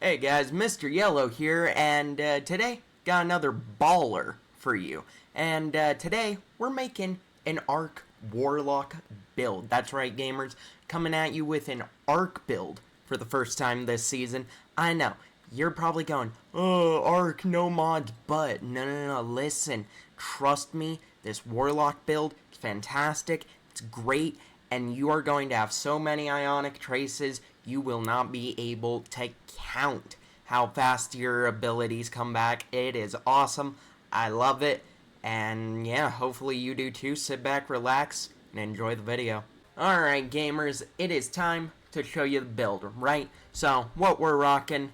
Hey guys, Mr. Yellow here, and today got another baller for you. And today we're making an Arc Warlock build. That's right, gamers, coming at you with an Arc build for the first time this season. I know, you're probably going, oh, Arc, no mods, but no, listen, trust me, this Warlock build is fantastic, it's great, and you are going to have so many Ionic traces, you will not be able to count how fast your abilities come back. It is awesome. I love it. And yeah, hopefully you do too. Sit back, relax, and enjoy the video. Alright, gamers, it is time to show you the build, right? So, what we're rocking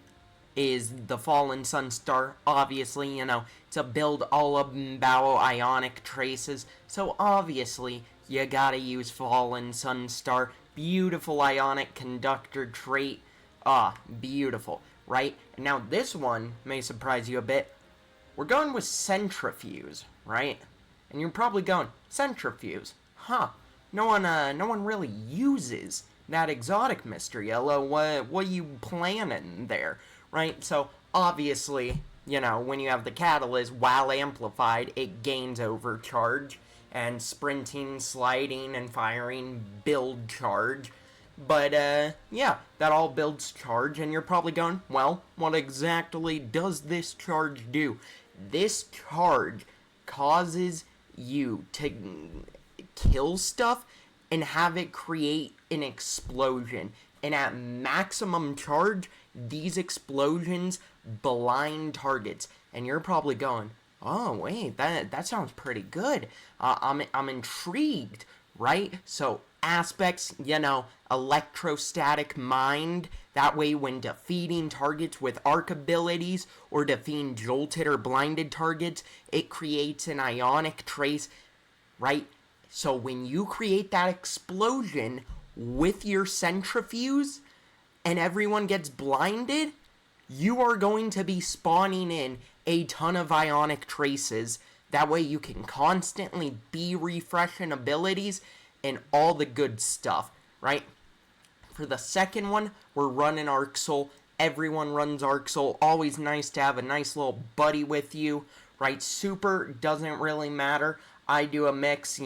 is the Fallen Sunstar. Obviously, it's a build all about Ionic traces. So, obviously, you gotta use Fallen Sunstar. Beautiful Ionic Conductor trait. Beautiful, right? And now this one may surprise you a bit. We're going with Centrifuge, right? And you're probably going, Centrifuge? Huh. No one really uses that exotic, Mr. Yellow. What are you planning there, right? So, obviously, when you have the Catalyst, while amplified, it gains overcharge. And sprinting, sliding, and firing build charge. But, yeah, that all builds charge, and you're probably going, well, what exactly does this charge do? This charge causes you to kill stuff and have it create an explosion. And at maximum charge, these explosions blind targets. And you're probably going, oh, wait, that sounds pretty good. I'm intrigued, right? So, aspects, electrostatic mind. That way, when defeating targets with arc abilities or defeating jolted or blinded targets, it creates an Ionic trace, right? So, when you create that explosion with your Centrifuge and everyone gets blinded, you are going to be spawning in a ton of Ionic traces. That way you can constantly be refreshing abilities and all the good stuff, right? For the second one, we're running Arc Soul. Everyone runs Arc Soul. Always nice to have a nice little buddy with you, right? Super doesn't really matter. I do a mix.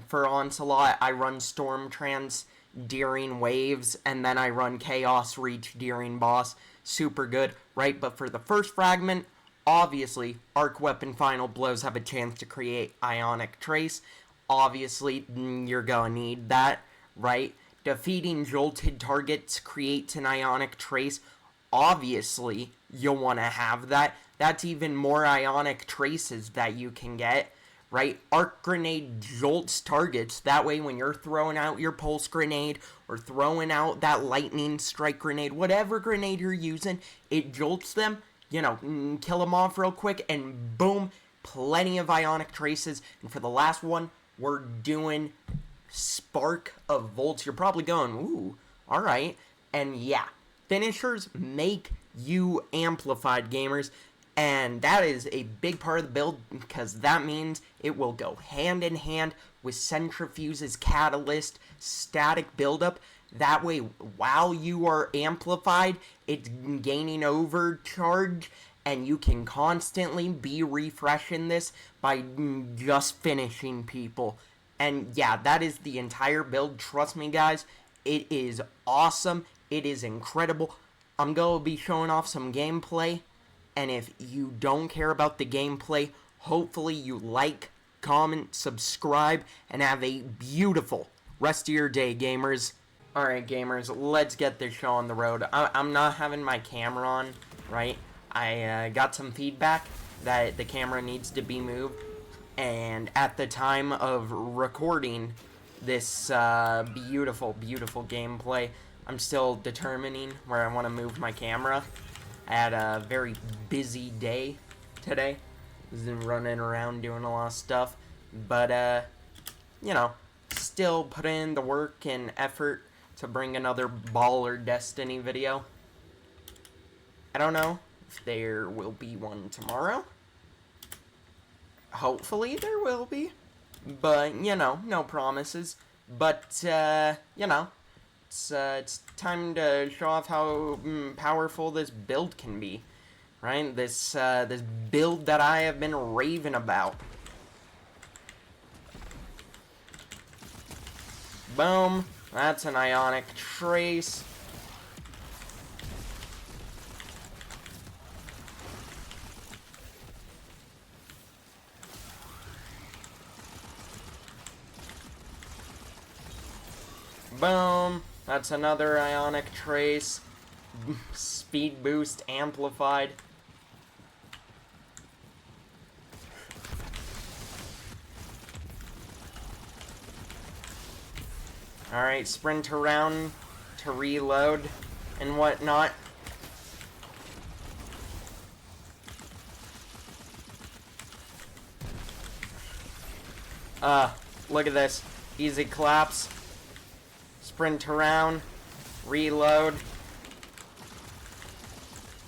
For Onslaught, I run Storm Trance during waves, and then I run Chaos Reach during boss. Super good, right? But for the first fragment, obviously, Arc Weapon Final Blows have a chance to create Ionic Trace. Obviously, you're gonna need that, right? Defeating jolted targets creates an Ionic Trace. Obviously, you'll want to have that. That's even more Ionic Traces that you can get, right? Arc Grenade jolts targets. That way, when you're throwing out your Pulse Grenade or throwing out that Lightning Strike Grenade, whatever grenade you're using, it jolts them. Kill them off real quick, and boom, plenty of Ionic traces. And for the last one, we're doing Spark of Volts. You're probably going, ooh, alright. And yeah, finishers make you amplified, gamers. And that is a big part of the build, because that means it will go hand in hand with Centrifuge's Catalyst static buildup. That way, while you are amplified, it's gaining overcharge, and you can constantly be refreshing this by just finishing people. And yeah, that is the entire build. Trust me, guys, it is awesome. It is incredible. I'm going to be showing off some gameplay, and if you don't care about the gameplay, hopefully you like, comment, subscribe, and have a beautiful rest of your day, gamers. Alright, gamers, let's get this show on the road. I'm not having my camera on, right? I got some feedback that the camera needs to be moved, and at the time of recording this beautiful gameplay, I'm still determining where I want to move my camera. I had a very busy day today. Was running around doing a lot of stuff, but still put in the work and effort to bring another Baller Destiny video. I don't know if there will be one tomorrow. Hopefully there will be. But, no promises. But, it's time to show off how powerful this build can be, right? This build that I have been raving about. Boom. That's an ionic trace. Boom. That's another ionic trace. Speed boost amplified. Alright, sprint around to reload and whatnot. Look at this. Easy claps. Sprint around. Reload.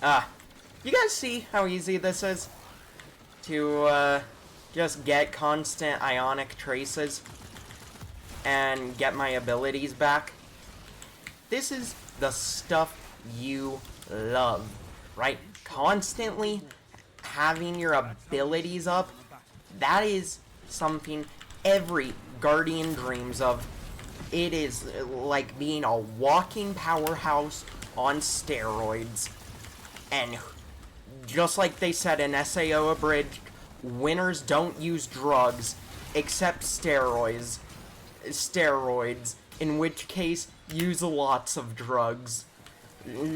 You guys see how easy this is? To, just get constant ionic traces and get my abilities back. This is the stuff you love, right? Constantly having your abilities up, that is something every Guardian dreams of. It is like being a walking powerhouse on steroids. And just like they said in SAO Abridged, winners don't use drugs except steroids, in which case use lots of drugs.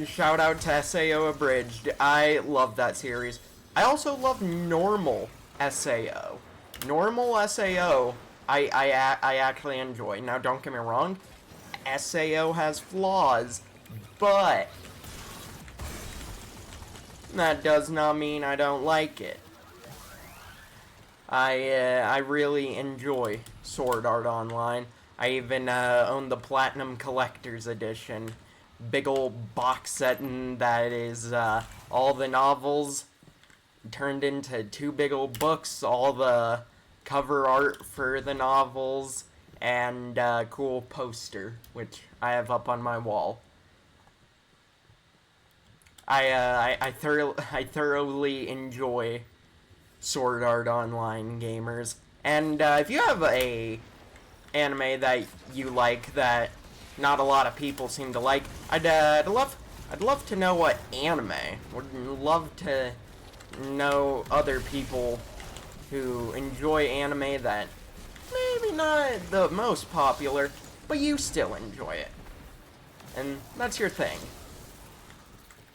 Shout out to SAO Abridged. I love that series. I also love normal SAO. Normal SAO, I actually enjoy. Now, don't get me wrong, SAO has flaws, but that does not mean I don't like it. I really enjoy Sword Art Online. I even own the Platinum Collector's Edition. Big old box set that is all the novels turned into 2 big old books, all the cover art for the novels, and cool poster, which I have up on my wall. I thoroughly enjoy Sword Art Online, gamers. And if you have a anime that you like that not a lot of people seem to like, I'd love to know what anime. Would love to know other people who enjoy anime that maybe not the most popular, but you still enjoy it. And that's your thing.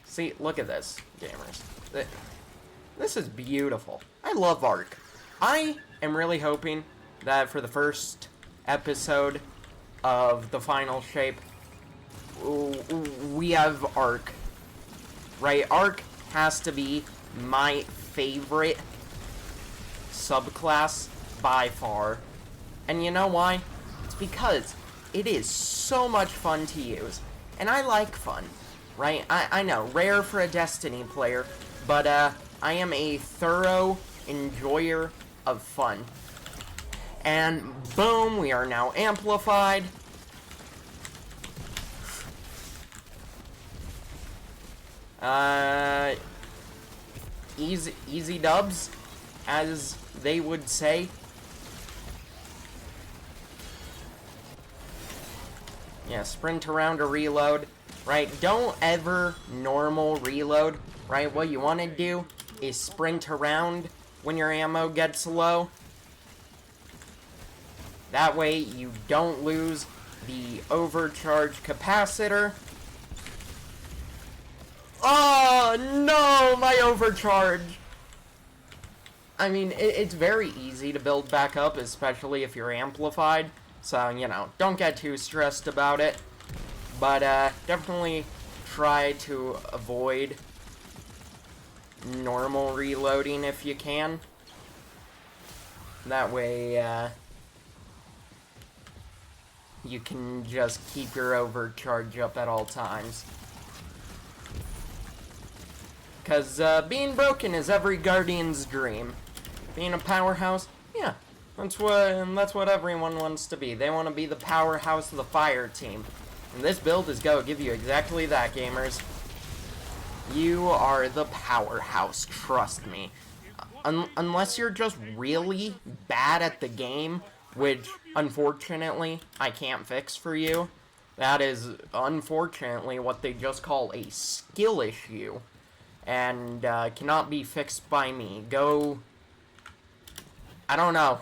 See, look at this, gamers. This is beautiful. I love Arc. I am really hoping that for the first episode of the final shape, we have Arc. Right? Arc has to be my favorite subclass by far. And you know why? It's because it is so much fun to use. And I like fun. Right? I know, rare for a Destiny player, but I am a thorough enjoyer of fun. And boom, we are now amplified. Easy dubs, as they would say. Yeah, sprint around to reload. Right, don't ever normal reload, right? What you want to do is sprint around when your ammo gets low. That way you don't lose the overcharge capacitor. Oh, no, my overcharge! I mean, it's very easy to build back up, especially if you're amplified. So, you know, don't get too stressed about it. But, definitely try to avoid normal reloading if you can. That way, you can just keep your overcharge up at all times. Because, being broken is every Guardian's dream. Being a powerhouse, yeah, that's what everyone wants to be. They want to be the powerhouse of the fire team. And this build is going to give you exactly that, gamers. You are the powerhouse, trust me. Unless you're just really bad at the game, which, unfortunately, I can't fix for you. That is, unfortunately, what they just call a skill issue. And cannot be fixed by me. Go... I don't know.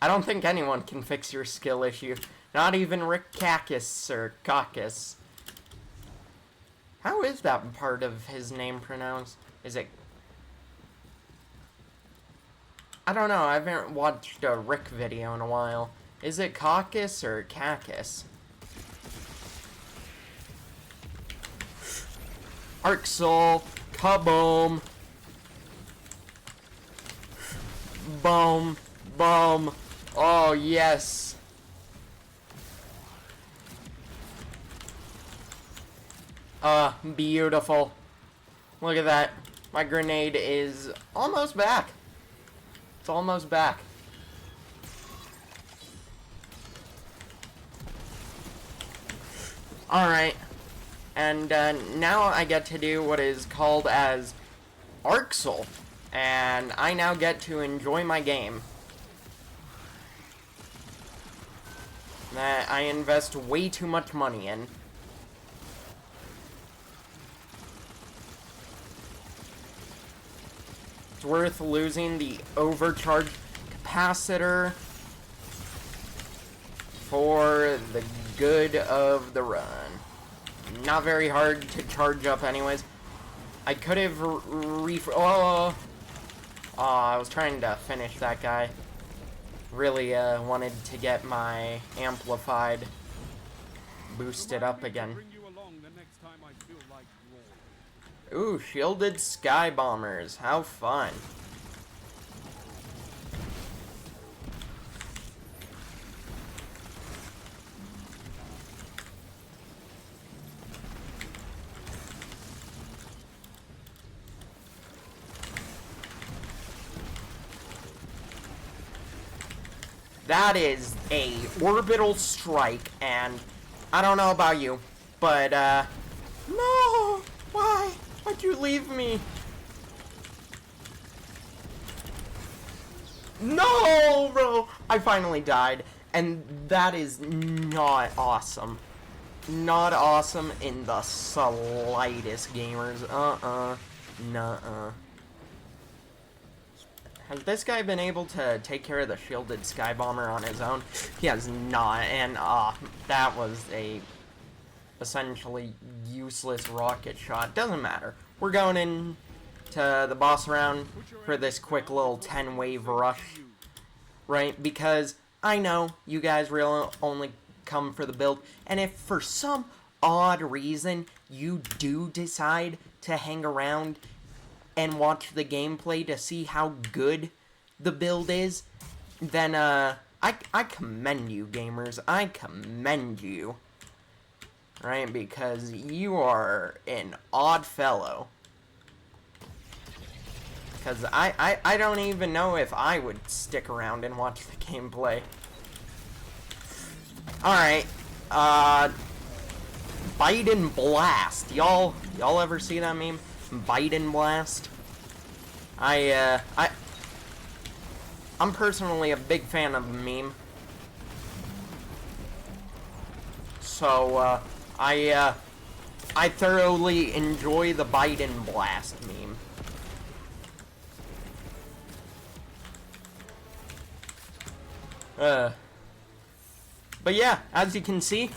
I don't think anyone can fix your skill issue. Not even Rick Kakis or Kakis. How is that part of his name pronounced? Is it... I don't know, I haven't watched a Rick video in a while. Is it Kakis or Kakis? Arc Soul, kaboom! Boom, boom. Oh, yes. Beautiful. Look at that. My grenade is almost back. It's almost back. Alright. And now I get to do what is called as Arc Soul. And I now get to enjoy my game. That I invest way too much money in. It's worth losing the overcharged capacitor for the good of the run. Not very hard to charge up anyways. I could have I was trying to finish that guy. Really wanted to get my amplified boosted up again. Ooh, shielded sky bombers. How fun. That is a orbital strike, and I don't know about you, but, no! Why? Why'd you leave me? No, bro! I finally died, and that is not awesome. Not awesome in the slightest, gamers. Nuh-uh. Has this guy been able to take care of the shielded sky bomber on his own? He has not, and that was a essentially useless rocket shot. Doesn't matter. We're going in to the boss round for this quick little 10-wave rush, right? Because I know you guys really only come for the build, and if for some odd reason you do decide to hang around and watch the gameplay to see how good the build is, then I commend you, gamers. I commend you. Right? Because you are an odd fellow. Because I don't even know if I would stick around and watch the gameplay. Alright. Biden Blast. Y'all ever see that meme? Biden Blast. I'm personally a big fan of the meme. So, I thoroughly enjoy the Biden Blast meme. But yeah, as you can see,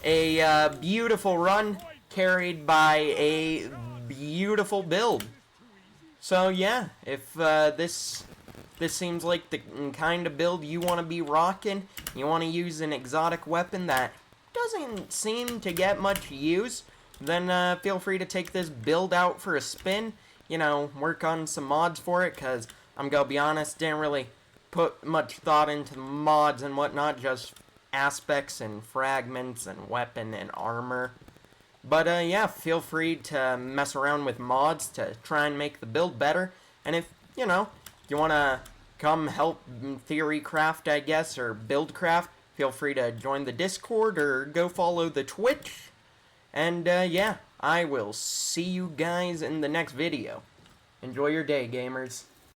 a beautiful run carried by a beautiful build. So yeah, if this seems like the kind of build you want to be rocking, you want to use an exotic weapon that doesn't seem to get much use, then feel free to take this build out for a spin. You know, work on some mods for it, because I'm gonna be honest, didn't really put much thought into the mods and whatnot, just aspects and fragments and weapon and armor. But yeah, feel free to mess around with mods to try and make the build better. And if, you want to come help theory craft, I guess, or build craft, Feel free to join the Discord or go follow the Twitch. And yeah, I will see you guys in the next video. Enjoy your day, gamers.